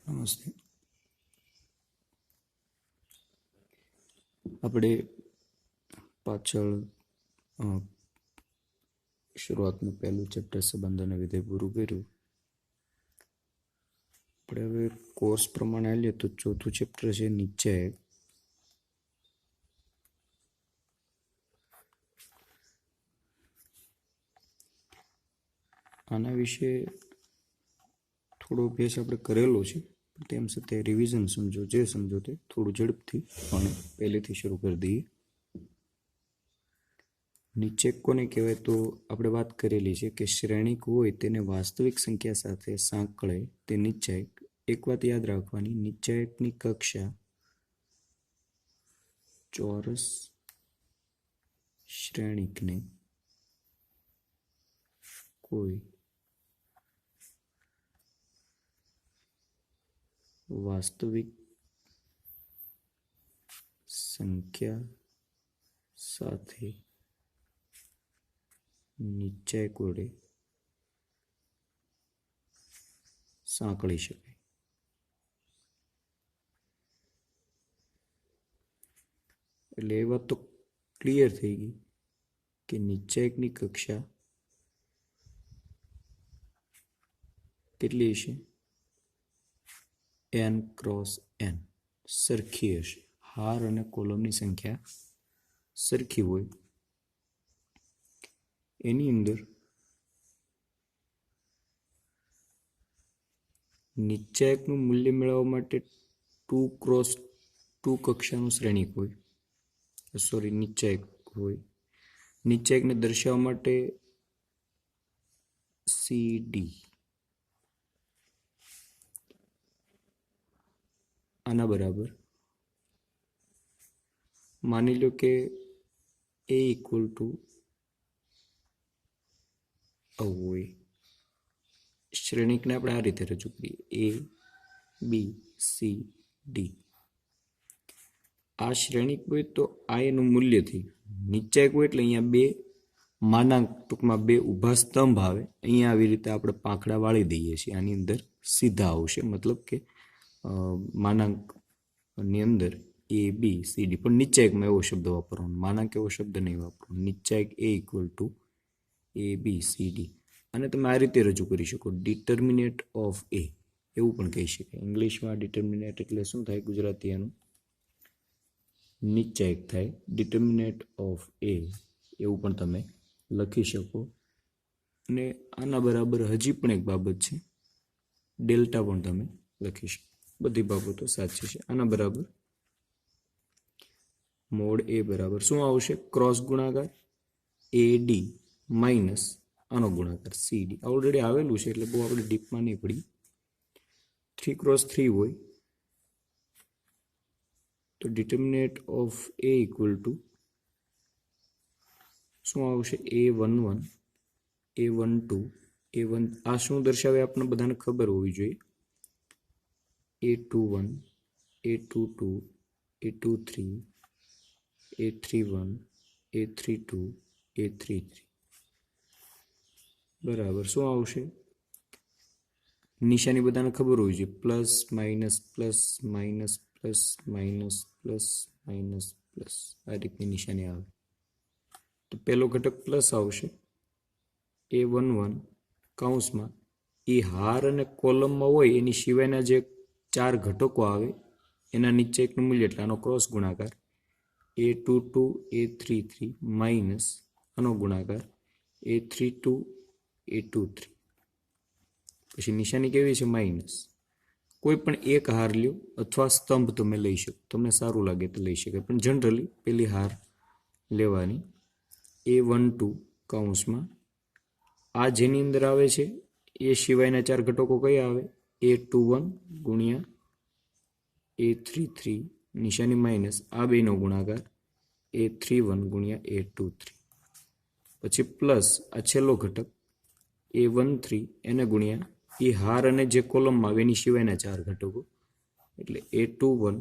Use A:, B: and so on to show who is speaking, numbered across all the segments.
A: નમસ્તે. આપણે પાછળ શરૂઆતનું પહેલું ચેપ્ટર સંબંધ અને વિધેય પૂરું કર્યું. આપણે હવે કોર્સ પ્રમાણે આવીએ તો ચોથું ચેપ્ટર છે નીચે. આના વિશે થોડો અભ્યાસ આપણે કરેલો છે, તેમ છતાં રિવિઝન સમજો, જે સમજો તે થોડું ઝડપથી અને પહેલેથી શરૂ કરી દઈએ. નીચેક કોને કહેવાય તો આપણે વાત કરેલી છે કે શ્રેણિક હોય તેને વાસ્તવિક સંખ્યા સાથે સાંકળે તે નિશ્ચાયક. એક વાત યાદ રાખવાની, નિશ્ચાયકની કક્ષા ચોરસ શ્રેણિકને કોઈ વાસ્તવિક સંખ્યા સાથે નિશ્ચાયક વડે સાંકળી શકાય. એટલે એ વાત તો ક્લિયર થઈ ગઈ કે નિશ્ચાયકની કક્ષા કેટલી હશે? n ક્રોસ n સરખી હશે. હાર અને કોલમની સંખ્યા સરખી હોય એની અંદર નિશ્ચાયકનું મૂલ્ય મેળવવા માટે 2 ક્રોસ 2 કક્ષાનું શ્રેણિક હોય, નિશ્ચાયક હોય. નિશ્ચાયકને દર્શાવવા માટે CD આના બરાબર. માની લો કે A ઇક્વલ ટુ હોય. શ્રેણિકને આપણે આ રીતે રજૂ કરીએ: A B C D. આ શ્રેણિક હોય તો આ એનું મૂલ્ય થયું. નિશ્ચાયક હોય એટલે અહીંયા બે માનાંક, ટૂંકમાં બે ઊભા સ્તંભ આવે. અહીંયા આવી રીતે આપણે પાંખડા વાળી દઈએ છીએ. આની અંદર સીધા આવશે, મતલબ કે માનાંકની અંદર A B C D. પણ નિશ્ચાયકમાં એવો શબ્દ વાપરવાનો, માનાંક એવો શબ્દ નહીં વાપરવાનો. નિશ્ચાયક A equal to A B C D. અને તમે આ રીતે રજૂ કરી શકો: ડિટર્મિનેટ ઓફ A એવું પણ કહી શકાય. ઇંગ્લિશમાં ડિટર્મિનેટ એટલે શું થાય? ગુજરાતી એનું નિશ્ચાયક થાય. ડિટર્મિનેટ ઓફ A એવું પણ તમે લખી શકો. અને આના બરાબર હજી પણ એક બાબત છે, ડેલ્ટા પણ તમે લખી શકો. બધી બાબતો સાચી છે. આના બરાબર મોડ A બરાબર શું આવશે? ક્રોસ ગુણાકાર AD માઇનસ આનો ગુણાકાર CD. ઓલરેડી આવેલું છે એટલે બહુ આપણે ડીપમાં નહીં પડી. 3 ક્રોસ 3 હોય તો ડિટર્મિનેટ ઓફ A ઇક્વલ ટુ શું આવશે? A11 A12 A1. આ શું દર્શાવે આપણે બધાને ખબર હોવી જોઈએ. A21 A22 A23 A31 A32 A33 બરાબર શું આવશે? નિશાની બધાને ખબર હોવી જોઈએ. Plus minus plus minus plus minus plus minus plus આ રીતની નિશાની આવે. તો પહેલો ઘટક પ્લસ આવશે. A11 કૌંસમાં એ હાર અને કોલમમાં હોય એની સિવાયના જે 4 ઘટકો આવે એના નિશ્ચાયકનું મૂલ્ય એટલે આનો ક્રોસ ગુણાકાર A22 A33 માઇનસ આનો ગુણાકાર A32 A23. પછી નિશાની કેવી છે? માઇનસ. કોઈ પણ એક હાર લ્યો અથવા સ્તંભ તમે લઈ શકો, તમને સારું લાગે તો લઈ શકાય, પણ જનરલી પેલી હાર લેવાની. A12 કૌંસમાં આ જેની અંદર આવે છે એ સિવાયના 4 ઘટકો કયા આવે? A21 ગુણ્યા A33 નિશાની માઇનસ આ બેનો ગુણાકાર A31 ગુણ્યા A23. પછી પ્લસ આ છેલ્લો ઘટક A13 એને ગુણ્યા એ હાર અને જે કોલમમાં આવે એની સિવાયના 4 ઘટકો એટલે A21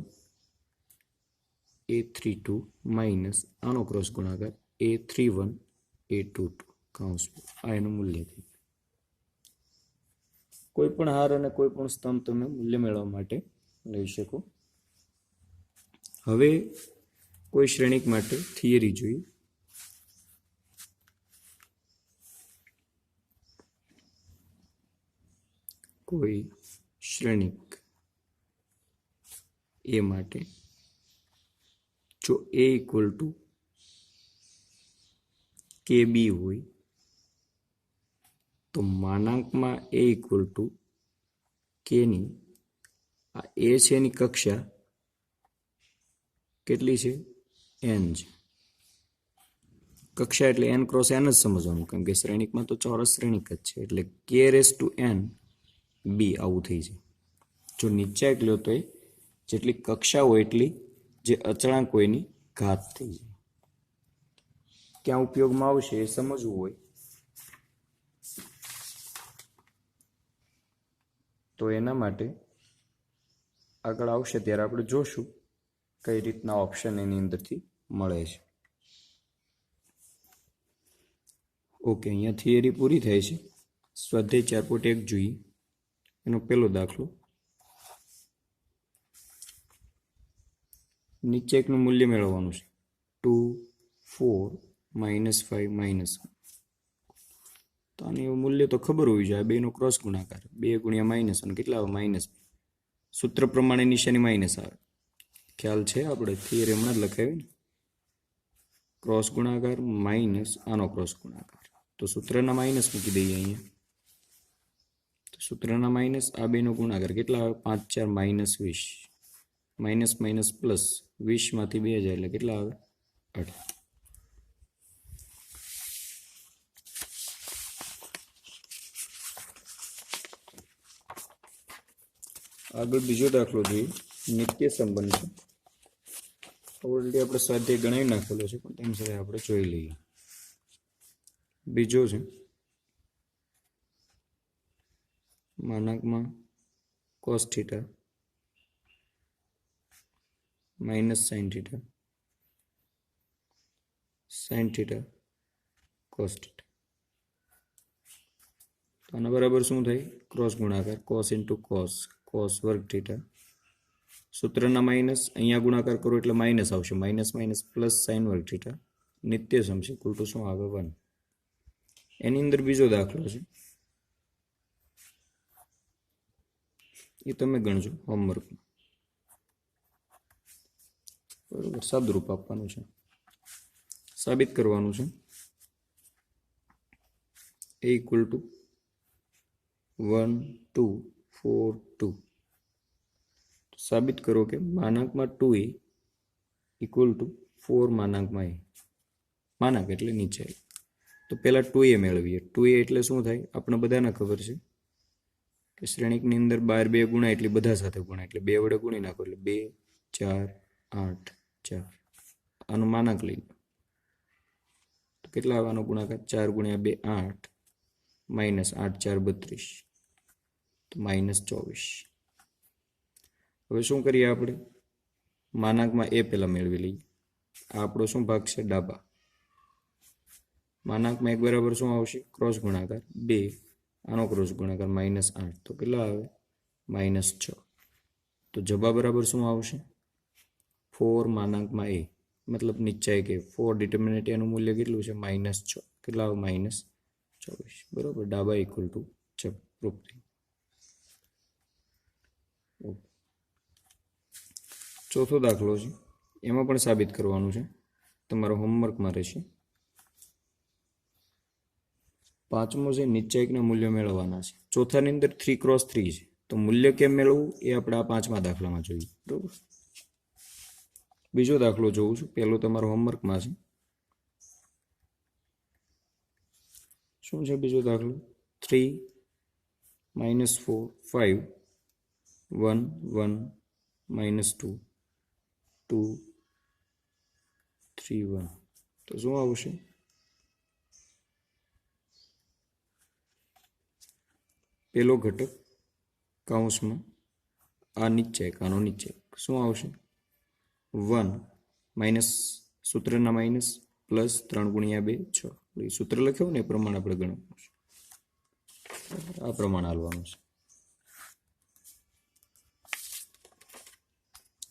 A: A32 માઇનસ આનો ક્રોસ ગુણાકાર A31 A22 કૌંસમાં આ એનું મૂલ્ય થયું. કોઈ પણ હાર અને કોઈ પણ સ્તંભ તમે મૂલ્ય મેળવવા માટે લઈ શકો. હવે કોઈ શ્રેણિક માટે થિયરી જોઈએ. કોઈ શ્રેણિક એ માટે જો a ઇક્વલ ટુ KB હોય તો માનાંકમાં a ઇક્વલ ટુ k ની આ a છે એની કક્ષા કેટલી છે? n છે. કક્ષા એટલે n ક્રોસ n જ સમજવાનું, કેમ કે શ્રેણિકમાં તો ચોરસ શ્રેણિક જ છે, એટલે k⁻n b આવું થઈ જાય. જો નીચે લ્યો તો એ જેટલી કક્ષા હોય એટલી જે અચળાંક હોય એની ઘાત થઈ જાય. ક્યાં ઉપયોગમાં આવશે એ સમજવું હોય તો એના માટે આગળ આવશે ત્યારે આપણે જોશું કઈ રીતના ઓપ્શન એની અંદરથી મળે છે. ઓકે, અહીંયા થિયરી પૂરી થાય છે. સ્વાધ્યાય 4.1 જોઈએ. એનો પહેલો દાખલો. નીચે એકનું મૂલ્ય મેળવવાનું છે. 2, 4, -5, -1. તો આની મૂલ્ય તો ખબર હોવી જોઈએ. બેનો ક્રોસ ગુણાકાર 2 ગુણ્યા -1 કેટલા આવે? -2. સૂત્ર પ્રમાણે નિશાની માઇનસ આવે. ખ્યાલ છે? આપણે થિયરી હમણાં જ લખાવી ને. ક્રોસ ગુણાકાર માઇનસ આનો ક્રોસ ગુણાકાર, તો સૂત્રના માઇનસ મૂકી દઈએ અહીંયા. તો સૂત્રના માઇનસ આ બેનો ગુણાકાર કેટલા આવે? 5 4 -20. માઇનસ માઇનસ પ્લસ 20 માંથી 2 જાય એટલે કેટલા આવે? 18. આગળ બીજો દાખલો જોઈએ. નિત્ય સંબંધ છે. ઓલરેડી આપણે સ્વાધ્યાય ગણાવી નાખેલો છે, પણ તેમ છતાં આપણે જોઈ લઈએ. બીજો છે માનાંકમાં cos θ minus sin θ sin θ cos θ. તો આના બરાબર શું થાય? ક્રોસ ગુણાકાર cos ઇન્ટુ cos, cos વર્ગ θ. સૂત્રના માઇનસ અહીંયા ગુણાકાર કરો એટલે માઇનસ આવશે. માઇનસ માઇનસ પ્લસ sin વર્ગ θ. નિત્ય સમ છે ઇક્વલ ટુ શું આવે? 1. એની અંદર બીજો દાખલો છે, એ તમે ગણજો હોમવર્કમાં. બરોબર, સાદુરૂપ આપવાનું છે, સાબિત કરવાનું છે. a equal to 1 2 4 2. સાબિત કરો કે માનાંકમાં 2a ઇક્વલ ટુ 4 માનાંકમાં a. માનાંક એટલે નીચે. તો પહેલા 2a મેળવીએ. 2a એટલે શું થાય? આપણે બધાને ખબર છે કે શ્રેણિકની અંદર 12 2 ગુણાય એટલે બધા સાથે ગુણાય, એટલે 2 વડે ગુણી નાખો એટલે 2 4 8 4. આનું માનાંક લઈ લો તો કેટલા આવવાનો ગુણાકાર? 4 ગુણ્યા 2 8 માઇનસ 8 4 32, તો -24. હવે શું કરીએ આપણે? માનાંકમાં a પહેલા મેળવી લઈએ. આ આપણો શું ભાગ છે? ડાબા. માનાંકમાં 1 બરાબર શું આવશે? ક્રોસ ગુણાકાર 2, આનો ક્રોસ ગુણાકાર -8, તો કેટલા આવે? -6. તો જવાબ બરાબર શું આવશે? 4 માનાંકમાં a, મતલબ નીચે કે 4 ડિટર્મિનન્ટ એનું મૂલ્ય કેટલું છે? -6. કેટલા આવે? -24. બરોબર, ડાબા ઇક્વલ ટુ પ્રૂફ થઈ. ચોથો દાખલો છે, એમાં પણ સાબિત કરવાનું છે, તમારો હોમવર્કમાં રહેશે. પાંચમો છે નીચે એકના મૂલ્યો મેળવવાના છે. ચોથાની અંદર 3x3 છે, તો મૂલ્ય કેમ મેળવવું એ આપણે આ પાંચમા દાખલામાં જોઈએ. બરોબર, બીજો દાખલો જોઉં છું. પહેલો તમારો હોમવર્કમાં છે. શું છે બીજો દાખલો? 3 -4 5 1 1 -2 2 3 1. તો શું આવશે? પેલો ઘટક કૌંસમાં આ નીચે આનો નીચે શું આવશે? 1 માઇનસ સૂત્રના માઇનસ પ્લસ 3 ગુણ્યા 2 6. સૂત્ર લખ્યું ને એ પ્રમાણે આપણે ગણવાનું છે. આ પ્રમાણે હાલવાનું છે.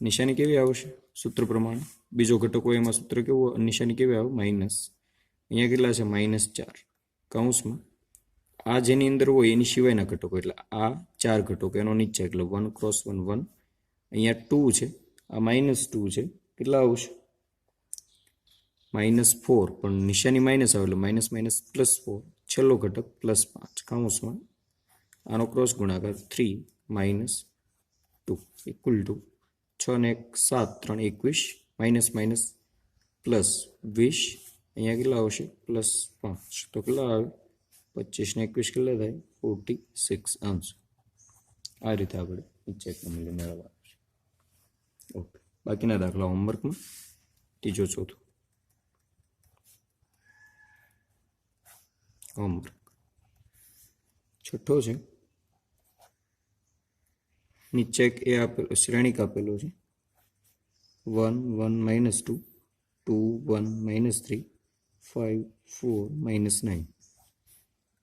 A: નિશાની કેવી આવશે સૂત્ર પ્રમાણે? બીજો ઘટક હોય એમાં સૂત્ર કેવું નિશાની કેવી આવે? માઇનસ. અહીંયા કેટલા છે? -4 કૌંસમાં. આ જેની અંદર હોય એની સિવાયના ઘટકો, એટલે આ 4 ઘટકો એનો નીચે, એટલે 1 × 1 1. અહીંયા 2 છે, આ -2 છે, કેટલા આવશે? -4, પણ નિશાની માઇનસ આવે એટલે -+4. છેલ્લો ઘટક +5 કૌંસમાં. આનો ક્રોસ ગુણાકાર 3 - 2 = 6 ને 1 7 3 21 -+ +20. અહીંયા કેટલા આવશે? +5. તો કેટલા આવે? 25 ને 21 કેટલા થાય? 46 આન્સર. આ રીતે આપણે ચેકનું મૂલ્ય મેળવવાનું છે. ઓકે, બાકીના દાખલા હોમવર્કમાં ત્રીજો ચોથો હોમવર્ક. છઠ્ઠો છે, નીચે એક એ આપેલો શ્રેણિક આપેલો છે 1 1 - 2 2 1 - 3 5 4 -9.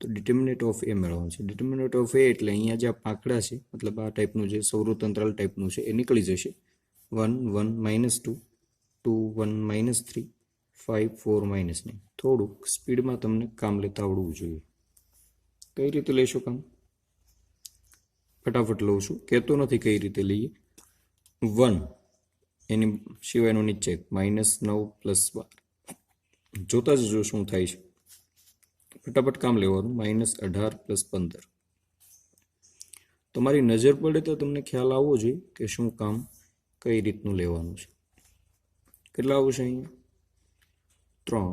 A: તો ડિટર્મિનેન્ટ ઓફ એ મેળવવાનું છે. ડિટર્મિનેન્ટ ઓફ એ એટલે અહીંયા જે પાંખડા છે, મતલબ આ ટાઈપનું જે સૌરત અંતરાલ ટાઈપનું છે, એ નીકળી જશે. 1 1 - 2 2 1 - 3 5 4 -9. થોડુંક સ્પીડમાં તમને કામ લેતા આવડવું જોઈએ. કઈ રીતે લેશો કામ? ફટાફટ લઉં છું, કહેતો નથી કઈ રીતે લઈએ. 1 એની સિવાયનો નીચે -9 + 12. જોતા જ જો શું થાય છે. ફટાફટ કામ લેવાનું. -18 + 15. તમારી નજર પડે તો તમને ખ્યાલ આવવો જોઈએ કે શું કામ કઈ રીતનું લેવાનું છે. કેટલા આવશે? અહીંયા 3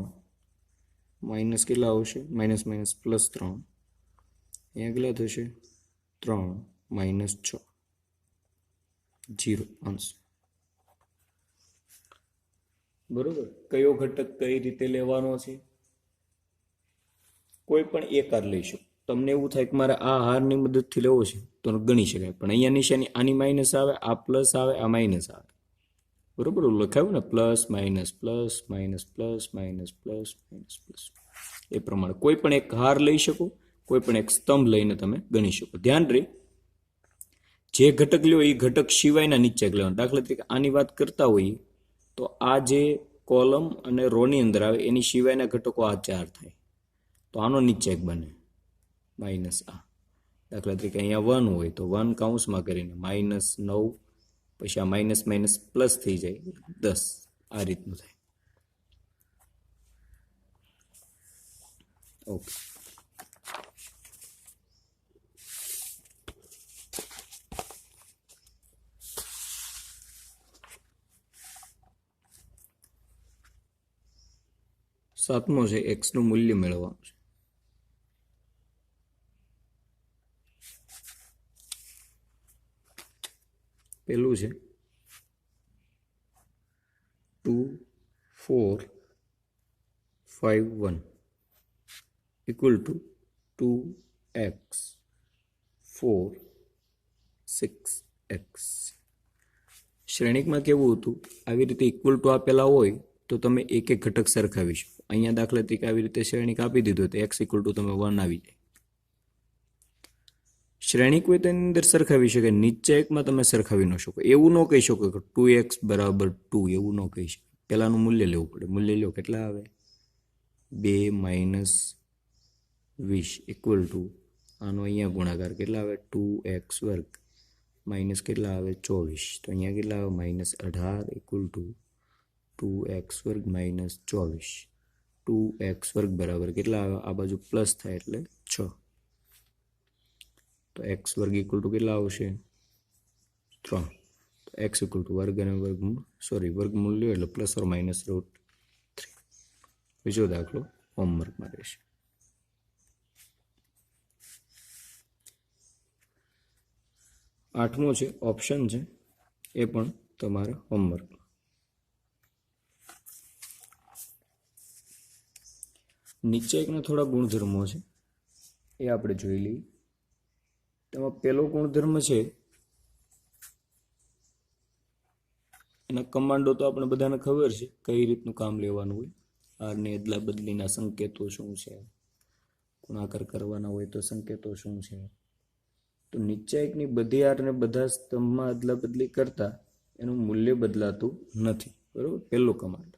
A: માઇનસ કેટલા આવશે? માઇનસ +3. અહીંયા કેટલા થશે? 3 - 6 0 આન્સર. બરોબર. કયો ઘટક કઈ રીતે લેવાનો છે? કોઈ પણ એક હાર લઈશું. તમને એવું થાય કે મારે આ હારની મદદથી લેવો છે તો ગણી શકાય, પણ અહીંયા નિશાની આની માઇનસ આવે, આ પ્લસ આવે, આ માઇનસ આવે. બરોબર લખાયું ને? Plus minus plus minus plus minus plus minus plus. એ પ્રમાણે કોઈ પણ એક હાર લઈ શકો, કોઈ પણ એક સ્તંભ લઈને તમે ગણી શકો. ધ્યાન રહે, જે ઘટક લ્યો એ ઘટક સિવાયના નીચે લેવાનું. દાખલા તરીકે આની વાત કરતા હોઈએ તો આ જે કોલમ અને રોની અંદર આવે એની સિવાયના ઘટકો આ 4 થાય, તો આનો નીચેક બને માઇનસ આ. દાખલા તરીકે અહીંયા 1 હોય તો 1 કૌંસમાં કરીને -9, પછી આ માઇનસ પ્લસ થઈ જાય 10. આ રીતનું થાય. ઓકે. સાતમો છે, x નું મૂલ્ય મેળવવાનું છે. પેલું છે 2 4 5 1 = 2x 4 6x. શ્રેણિકમાં કેવું હતું? આવી રીતે ઇક્વલ ટુ આપેલા હોય તો તમે એક એક ઘટક સરખાવી શકો. અહીંયા દાખલા તરીકે આવી રીતે શ્રેણિક આપી દીધું તો x = તમે 1 આવી જાય. શ્રેણિક હોય તેની અંદર સરખાવી શકે, નીચે એકમાં તમે સરખાવી ન શકો. એવું ન કહી શકો કે 2x = 2, એવું ન કહી શકો. પહેલાનું મૂલ્ય લેવું પડે. મૂલ્ય લો, કેટલા આવે? 2 - 20 = આનો અહીંયા ગુણાકાર કેટલા આવે? 2x² માઇનસ કેટલા આવે? 24. તો અહીંયા કેટલા આવે? -18 = 2x² - 24. 2x² બરાબર કેટલા આવે? આ બાજુ પ્લસ થાય એટલે 6. તો x² = કેટલા આવશે? 3. તો x = વર્ગ અને વર્ગમૂળ લ્યો એટલે ±√3. બીજો દાખલો હોમવર્કમાં રહેશે. 8મો છે, ઓપ્શન છે, એ પણ તમારે હોમવર્ક. નીચે એકના થોડા ગુણધર્મો છે, એ આપણે જોઈ લઈએ. તેમાં પહેલો ગુણધર્મ છે, એના કમાન્ડો તો આપણે બધાને ખબર છે કઈ રીતનું કામ લેવાનું હોય. હારની અદલા બદલીના સંકેતો શું છે, ગુણાકાર કરવાના હોય તો સંકેતો શું છે. તો નીચે એકની બધી હારને બધા સ્તંભમાં અદલા બદલી કરતા એનું મૂલ્ય બદલાતું નથી, બરાબર. પહેલો કમાન્ડ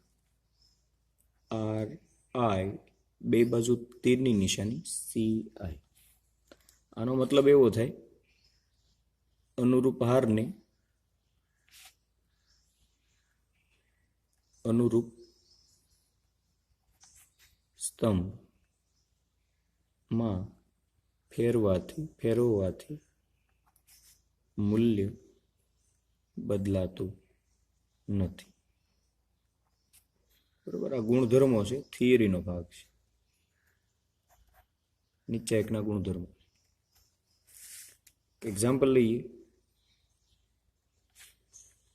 A: આર આઈ, બે બાજુ તીરની નિશાની સી આઈ. આનો મતલબ એવો થાય અનુરૂપ હારને અનુરૂપ સ્તંભમાં ફેરવવાથી મૂલ્ય બદલાતું નથી, બરાબર. આ ગુણધર્મો છે, થિયરીનો ભાગ છે. નીચે એકના ગુણધર્મો એક્ઝામ્પલ લઈએ.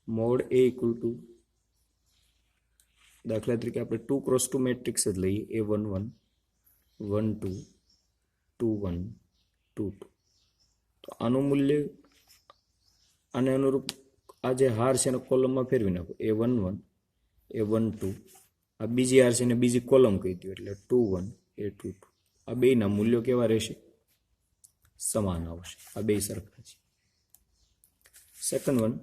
A: મોડ એ ઇક્વલ ટુ, દાખલા તરીકે આપણે 2x2 મેટ્રિક્સ જ લઈએ. A11 12 21 22. તો આનું મૂલ્ય આને અનુરૂપ આ જે હાર છે એને કોલમમાં ફેરવી નાખો. A11 A12, આ બીજી હાર છે એને બીજી કોલમ કહી દો એટલે 21 A22. આ બેયના મૂલ્યો કેવા રહેશે? સમાન આવશે. આ બે સરખા છે. સેકન્ડ વન,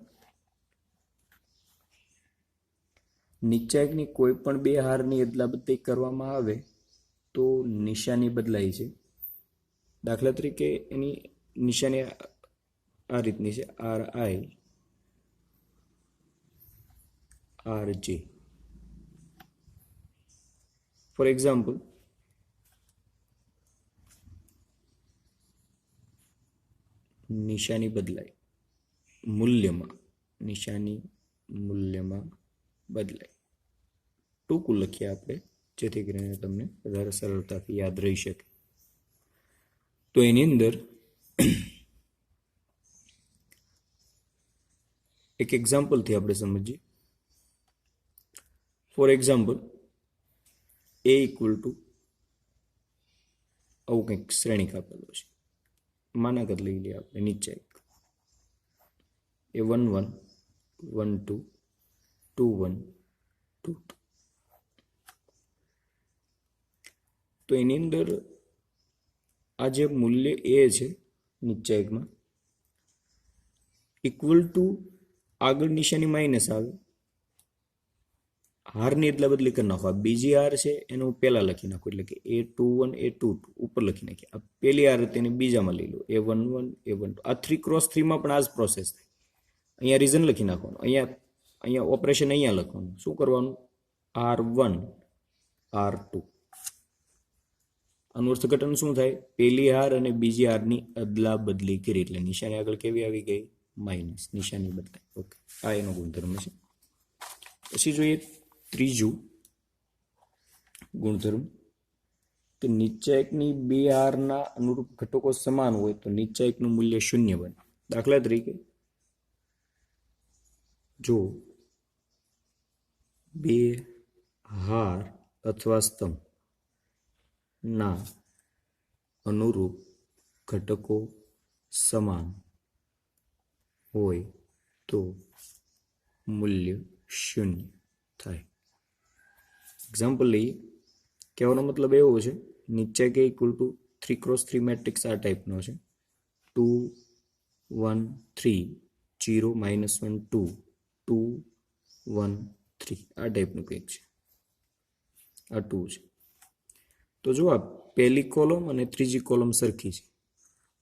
A: નીચે એકની કોઈ પણ બે હારની અદલાબદલી કરવામાં આવે તો નિશાની બદલાય છે. દાખલા તરીકે એની નિશાની આ રીતની છે, આર આઈ આર જે. ફોર એક્ઝામ્પલ, નિશાની બદલાય મૂલ્યમાં બદલાય. ટૂંકું લખીએ આપણે જેથી કરીને તમને વધારે સરળતાથી યાદ રહી શકે. તો એની અંદર એક એક્ઝામ્પલથી આપણે સમજીએ. For example, A equal to આવું કંઈક શ્રેણિક આપેલો છે. માનાકત લઈ લઈએ આપણે નીચે. A11 12 21 22. તો એની અંદર આ જે મૂલ્ય એ છે નીચે એકમાં ઇક્વલ ટુ આગળ નિશાની માઇનસ આવે, હારની એટલે બદલી કરી નાખો. આ બીજી હાર છે એનું પહેલા લખી નાખો એટલે કે A21 A22 ઉપર લખી નાખીએ. આ પહેલી હાર તેને બીજામાં લઈ લો A11 A12. આ 3x3 માં પણ આ જ પ્રોસેસ થાય. અહીંયા રીઝન લખી નાખવાનું, અહીંયા ઓપરેશન અહીંયા લખવાનું. શું કરવાનું? R1 R2. આનું અર્થઘટન શું થાય? પહેલી હાર અને બીજી હારની અદલા બદલી કરી એટલે નિશાની આગળ કેવી આવી ગઈ? માઇનસ. નિશાની બદલાય. ઓકે, આ એનો ગુણધર્મ છે. પછી જોઈએ ત્રીજું ગુણધર્મ કે નીચા એકની બે હારના અનુરૂપ ઘટકો સમાન હોય તો નીચા એકનું મૂલ્ય શૂન્ય બને. દાખલા તરીકે જો બે હાર અથવા સ્તંભ ના અનુરૂપ ઘટકો સમાન હોય તો મૂલ્ય શૂન્ય થાય. એક્ઝામ્પલ લઈએ. કહેવાનો મતલબ એવો છે, નીચે કે ઇક્વલ ટુ 3x3 મેટ્રિક્સ આ ટાઈપનો છે. 2 1 3 0 -1 2 2 1 3 આ ટાઈપનું કંઈક છે. આ 2 છે. તો જો આ પહેલી કોલમ અને ત્રીજી કોલમ સરખી છે.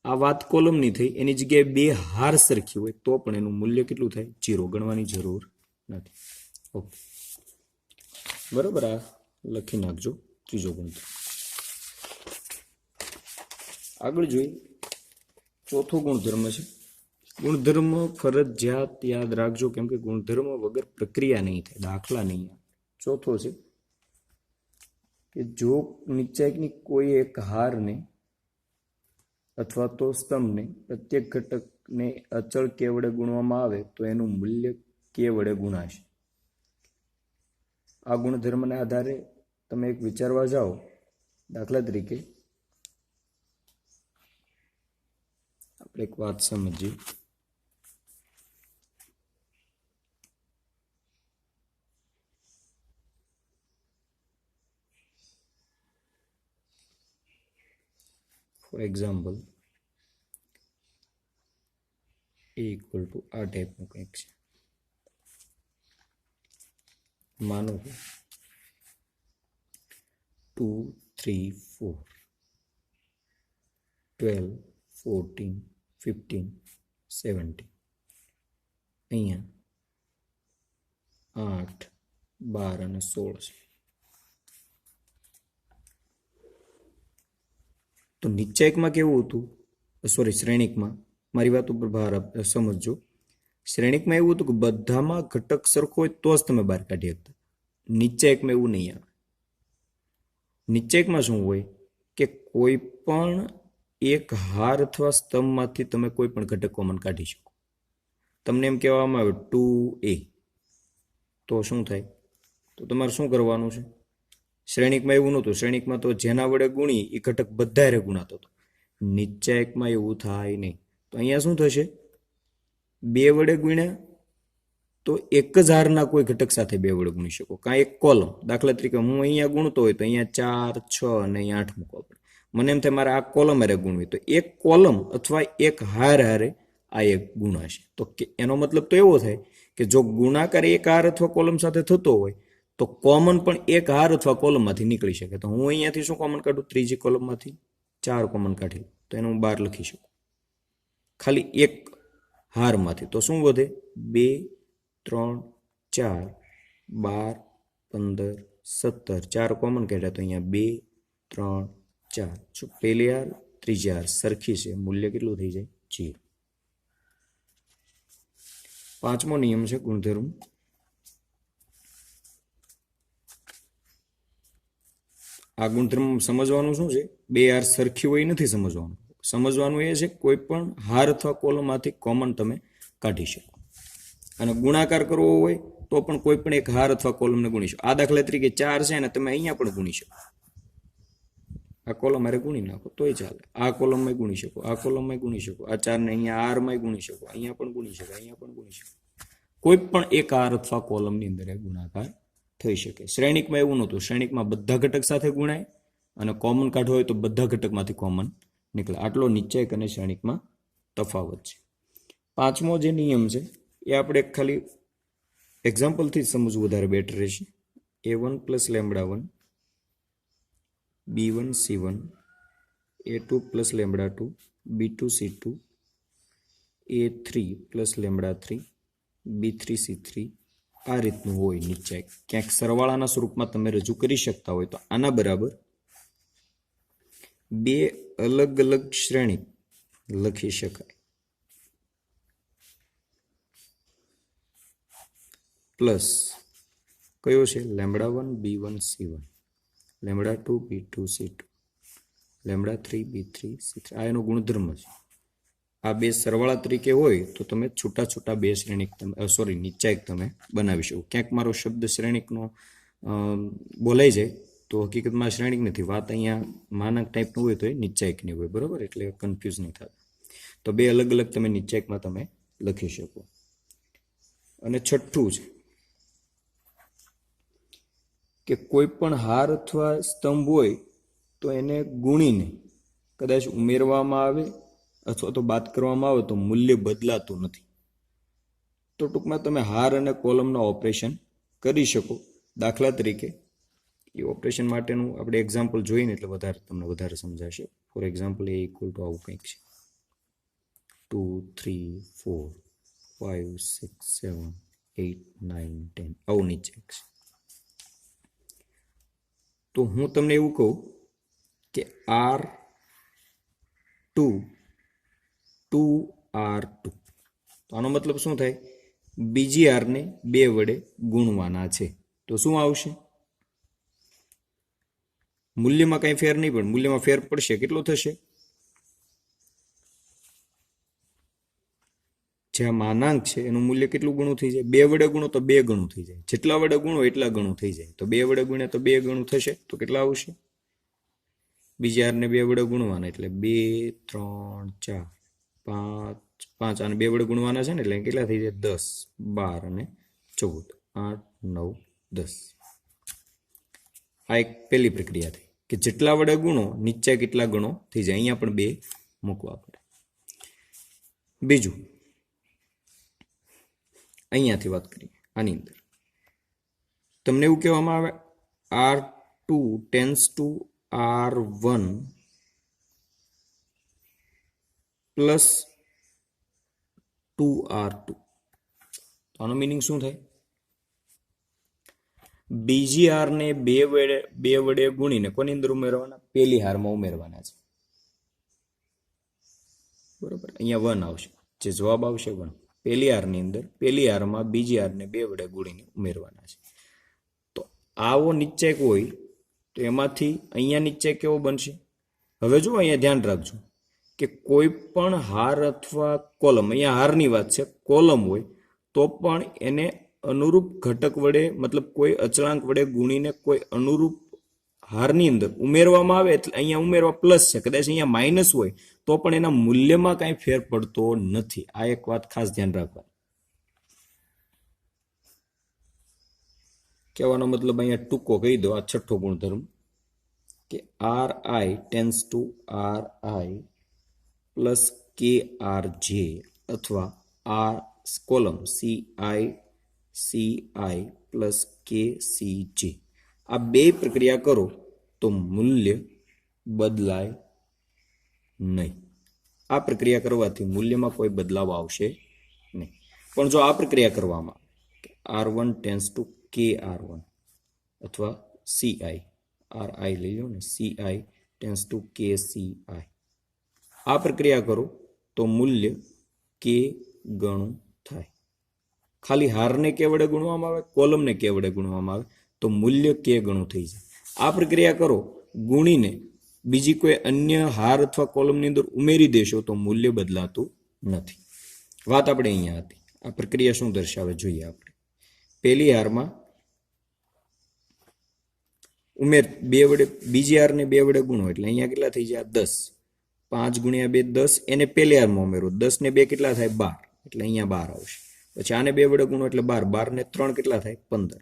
A: આ વાત કોલમની થઈ, એની જગ્યાએ બે હાર સરખી હોય તો પણ એનું મૂલ્ય કેટલું થાય? 0. ગણવાની જરૂર નથી. ઓકે, બરાબર. આ લખી નાખજો ત્રીજો ગુણધર્મ. આગળ જોઈએ ચોથો ગુણધર્મ છે. ગુણધર્મ ફરજિયાત યાદ રાખજો, કેમ કે ગુણધર્મ વગર પ્રક્રિયા નહીં થાય, દાખલા નહીં. ચોથો છે કે જો નીચેની કોઈ એક હારને અથવા તો સ્તંભને પ્રત્યેક ઘટકને અચળ કે વડે ગુણવામાં આવે તો એનું મૂલ્ય કે વડે ગુણાશે. આ ગુણધર્મના આધારે તમે એક વિચારવા જાઓ. દાખલા તરીકે આપણે એક વાત સમજીએ. For example, A equal to આ ટાઈપનું કંઈક છે. માનો 2 3 4 12 14 15 17 અહીંયા 8 12 અને 16 છે. તો નિશ્ચયકમાં કેવું હતું, સોરી શ્રેણિકમાં, મારી વાત ઉપર ભાર સમજજો. શ્રેણિકમાં એવું હતું કે બધામાં ઘટક સરખો હોય તો જ તમે બહાર કાઢી શકતા. નિશ્ચયકમાં એવું નહીં આવે. નિશ્ચયકમાં શું હોય કે કોઈ પણ એક હાર અથવા સ્તંભમાંથી તમે કોઈ પણ ઘટક કોમન કાઢી શકો. તમને એમ કહેવામાં આવે 2a, તો શું થાય? તો તમારે શું કરવાનું છે? શ્રેણિકમાં એવું નહોતું. શ્રેણિકમાં તો જેના વડે ગુણી એ ઘટક બધા ગુણાતો હતો. નિશ્ચયકમાં એવું થાય નહીં. તો અહીંયા શું થશે? 2 વડે ગુણ્યા તો એક જ હારના કોઈ ઘટક સાથે 2 વડે ગુણી શકો. કાં એક કોલમ, દાખલા તરીકે હું અહીંયા ગુણતો હોય તો અહીંયા 4 6 અને અહીંયા 8 મૂકવા પડે. મને એમ થાય મારે આ કોલમ હારે ગુણવી, તો એક કોલમ અથવા એક હાર હારે આ એક ગુણાશે. તો એનો મતલબ તો એવો થાય કે જો ગુણાકાર એક હાર અથવા કોલમ સાથે થતો હોય તો કોમન પણ એક હાર અથવા કોલમમાંથી નીકળી શકે. તો હું અહીંયાથી શું કોમન કાઢું? ત્રીજી કોલમમાંથી 4 કોમન કાઢી, તો એને હું 12 લખી શકું ખાલી એક હારમાંથી. તો શું વધે? 2 3 4 12 15 17 4 કોમન કાઢ્યા, તો અહીંયા 2 3 4. જો પહેલી હાર ત્રીજી હાર સરખી છે, મૂલ્ય કેટલું થઈ જાય? 0. પાંચમો નિયમ છે ગુણધર્મ. આ ગુણધર્મ સમજવાનું શું છે? 2 હાર સરખી હોય નથી સમજવાનું. સમજવાનું એ છે કોઈ પણ હાર અથવા કોલમમાંથી કોમન તમે કાઢી શકો. અને ગુણાકાર કરવો હોય તો પણ કોઈ પણ એક હાર અથવા કોલમને ગુણી શકો. આ દાખલા તરીકે 4 છે ને તમે અહીંયા પણ ગુણી શકો. આ કોલમ હારે ગુણી નાખો તોય ચાલે. આ કોલમમાં ગુણી શકો, આ કોલમમાં ગુણી શકો, આ 4 ને અહીંયા આરમાં ગુણી શકો, અહીંયા પણ ગુણી શકો, અહીંયા પણ ગુણી શકો. કોઈ પણ એક હાર અથવા કોલમની અંદર ગુણાકાર થઈ શકે. શ્રેણિકમાં એવું નહોતું. શ્રેણિકમાં બધા ઘટક સાથે ગુણાય અને કોમન કાઢવો હોય તો બધા ઘટકમાંથી કોમન નીકળે. આટલો નિશ્ચયક અને શ્રેણિકમાં તફાવત છે. પાંચમો જે નિયમ છે એ આપણે ખાલી એક્ઝામ્પલથી જ સમજવું વધારે બેટર રહેશે. a1 + λ1 b1 c1 a2 + λ2 b2 c2 a3 + λ3 b3 c3. આ રીતનું હોય નિશ્ચયક. ક્યાંક સરવાળાના સ્વરૂપમાં તમે રજૂ કરી શકતા હોય તો આના બરાબર 2 અલગ અલગ શ્રેણી લખી શકાય. પ્લસ કયો છે? λ1 b1 c1 λ2 b2 c2 λ3 b3 c3. આ એનો ગુણધર્મ છે. આ બે સરવાળા તરીકે હોય તો તમે છૂટા છૂટા બે શ્રેણિક નિશ્ચયક તમે બનાવી શકો. ક્યાંક મારો શબ્દ શ્રેણિકનો બોલાઈ જાય તો હકીકતમાં શ્રેણિક નથી. વાત અહીંયા માનક ટાઈપનું હોય તો એ નિશ્ચયકની હોય, બરોબર? એટલે કન્ફ્યુઝ નહીં થતા. તો બે અલગ અલગ તમે નિશ્ચયકમાં તમે લખી શકો. અને છઠ્ઠું છે કે કોઈ પણ હાર અથવા સ્તંભ હોય તો એને ગુણીને કદાચ ઉમેરવામાં આવે અથવા તો બાદ કરવામાં આવે તો મૂલ્ય બદલાતું નથી. તો ટૂંકમાં તમે હાર અને કોલમના ઓપરેશન કરી શકો. દાખલા તરીકે એ ઓપરેશન માટેનું આપણે એક્ઝામ્પલ જોઈએ ને એટલે તમને વધારે સમજાશે. ફોર એક્ઝામ્પલ એ = આવું કંઈક છે. 2 3 4 5 6 7 8 9 10 આવું નિશ્ચયક છે. તો હું તમને એવું કહું કે R2 2R2. તો આનો મતલબ શું થાય? બીજી હારને 2 વડે ગુણવાના છે. તો શું આવશે? મૂલ્યમાં કંઈ ફેર નહીં પડે. મૂલ્યમાં ફેર પડશે. કેટલો થશે? જે માનાંક છે એનું મૂલ્ય કેટલું ગણું થઈ જાય? 2 વડે ગુણો તો 2 ગણું થઈ જાય. જેટલા વડે ગુણો એટલા ગણું થઈ જાય. તો 2 વડે ગુણ્યા તો 2 ગણું થશે. તો કેટલા આવશે? બીજી હારને 2 વડે ગુણવાના એટલે 2 3 4 5 અને 2 વડે ગુણવાના છે ને એટલે કેટલા થઈ જાય? 10 12 અને 14 8 9 10. આ એક પહેલી પ્રક્રિયા થઈ કે જેટલા વડે ગુણો નિશ્ચય કેટલા ગણો થઈ જાય. અહીંયા પણ 2 મૂકવા પડે. બીજું અહીંયાથી વાત કરીએ. આની અંદર તમને એવું કહેવામાં આવે R2 tense two R1 plus 2R2. તો આનો મિનિંગ શું થાય? બીજી હારને બે વડે ગુણીને કોની અંદર ઉમેરવાના? પેલી હારમાં ઉમેરવાના છે. બરોબર, અહીંયા 1 આવશે, જે જવાબ આવશે 1. પેલી હારની અંદર પેલી હારમાં બીજી હારને 2 વડે ગુણીને ઉમેરવાના છે. તો આવો નિશ્ચયક હોય તો એમાંથી અહીંયા નિશ્ચય કેવો બનશે? હવે જો અહીંયા ધ્યાન રાખજો કે કોઈ પણ હાર અથવા કોલમ, અહીંયા હારની વાત છે, કોલમ હોય તો પણ એને અનુરૂપ ઘટક વડે, મતલબ કોઈ અચળાંક વડે ગુણીને કોઈ અનુરૂપ હારની અંદર ઉમેરવામાં આવે. એટલે અહીંયા ઉમેરવા પ્લસ છે, કદાચ અહીંયા માઇનસ હોય તો પણ એના મૂલ્યમાં કાંઈ ફેર પડતો નથી. આ એક વાત ખાસ ધ્યાન રાખવા. કહેવાનો મતલબ અહીંયા ટૂંકો કહી દો, આ છઠ્ઠો ગુણધર્મ કે RI tense two RI plus KRJ અથવા R column CI plus KCJ. આ બે પ્રક્રિયા કરો તો મૂલ્ય બદલાય નહીં. આ પ્રક્રિયા કરવાથી મૂલ્યમાં કોઈ બદલાવ આવશે નહીં. પણ જો આ પ્રક્રિયા કરવામાં R1 ટેન્સ ટુ KR1 અથવા CI, RI લઈ લો ને, CI ટેન્સ ટુ KCI, આ પ્રક્રિયા કરો તો મૂલ્ય K ગણું થાય. ખાલી હારને કે વડે ગુણવામાં આવે, કોલમને કે વડે ગુણવામાં આવે તો મૂલ્ય K ગણું થઈ જાય. આ પ્રક્રિયા કરો ગુણીને બીજી કોઈ અન્ય હાર અથવા કોલમની અંદર ઉમેરી દેશો તો મૂલ્ય બદલાતું નથી. વાત આપણે અહીંયા હતી. આ પ્રક્રિયા શું દર્શાવે જોઈએ આપણે. પહેલી હારમાં બે વડે બીજી હારને 2 વડે ગુણો એટલે અહીંયા કેટલા થઈ જાય? 10. 5 ગુણ્યા 2 10. એને પહેલી હારમાં ઉમેરો, 10 ને 2 કેટલા થાય? 12. એટલે અહીંયા 12 આવશે. પછી આને 2 વડે ગુણો એટલે 12. 12 ને 3 કેટલા થાય? 15.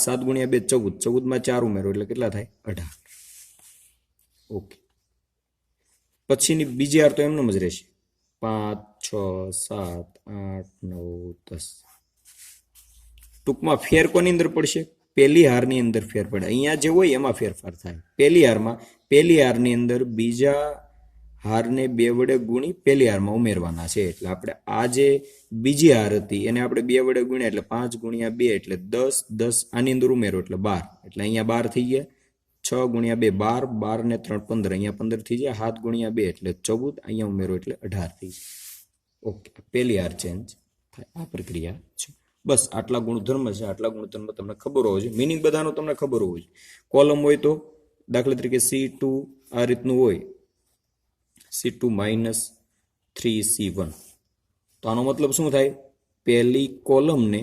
A: 7 ગુણ્યા 2 14. 14 માં 4 ઉમેરો એટલે કેટલા થાય? 18. ઓકે. પછીની બીજી હાર તો એમનેમ જ રહેશે. 5 6 7 8 9 10. ટૂંકમાં ફેર કોની અંદર પડશે? પહેલી હારની અંદર ફેર પડે. અહીંયા જે હોય એમાં ફેરફાર થાય. પહેલી હારની અંદર બીજા હારને 2 વડે ગુણી પહેલી હારમાં ઉમેરવાના છે. એટલે આપણે આ જે બીજી હાર હતી એને આપણે 2 વડે ગુણ્યા એટલે 5 ગુણ્યા 2 એટલે 10. 10 આની અંદર ઉમેરો એટલે 12. એટલે અહીંયા 12 થઈ ગયા. 6 ગુણ્યા 2 12. 12 ને 3 15. અહીંયા 15 થઈ જાય. 7 ગુણ્યા 2 એટલે 14. અહીંયા ઉમેરો એટલે 18 થઈ જાય. ઓકે, પહેલી હાર ચેન્જ થાય. આ પ્રક્રિયા છે. બસ આટલા ગુણધર્મ છે. આટલા ગુણધર્મ તમને ખબર હોવો જોઈએ. મિનિંગ બધાનો તમને ખબર હોવો જોઈએ. કોલમ હોય તો દાખલા તરીકે C2 આ રીતનું હોય, C2 માઇનસ 3C1. તો આનો મતલબ શું થાય? પહેલી કોલમને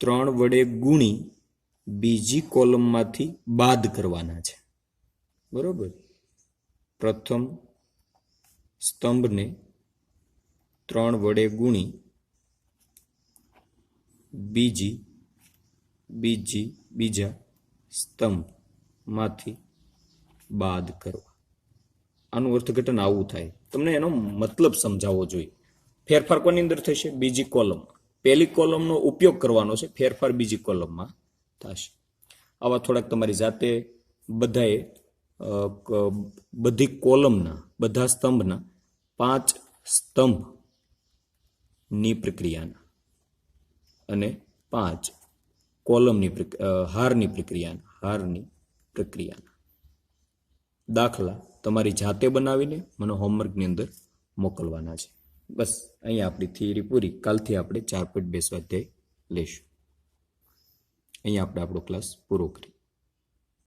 A: 3 વડે ગુણી બીજી કોલમમાંથી બાદ કરવાના છે. બરોબર. પ્રથમ સ્તંભને 3 વડે ગુણી બીજા સ્તંભમાંથી બાદ કરવા. આનું અર્થઘટન આવું થાય. તમને એનો મતલબ સમજાવવો જોઈએ. ફેરફાર કોની અંદર થશે? બીજી કોલમમાં. પહેલી કોલમનો ઉપયોગ કરવાનો છે, ફેરફાર બીજી કોલમમાં થશે. આવા થોડાક તમારી જાતે બધાએ બધી કોલમના, બધા સ્તંભના 5 સ્તંભની પ્રક્રિયાના અને 5 કોલમની હારની પ્રક્રિયાના દાખલા તમારી જાતે બનાવીને મને હોમવર્કની અંદર મોકલવાના છે. બસ અહીંયા આપણી થિયરી પૂરી. કાલથી આપણે 4.2 સ્વાધ્યાય લઈશું. અહીંયા આપણે આપણો ક્લાસ પૂરો કરીએ.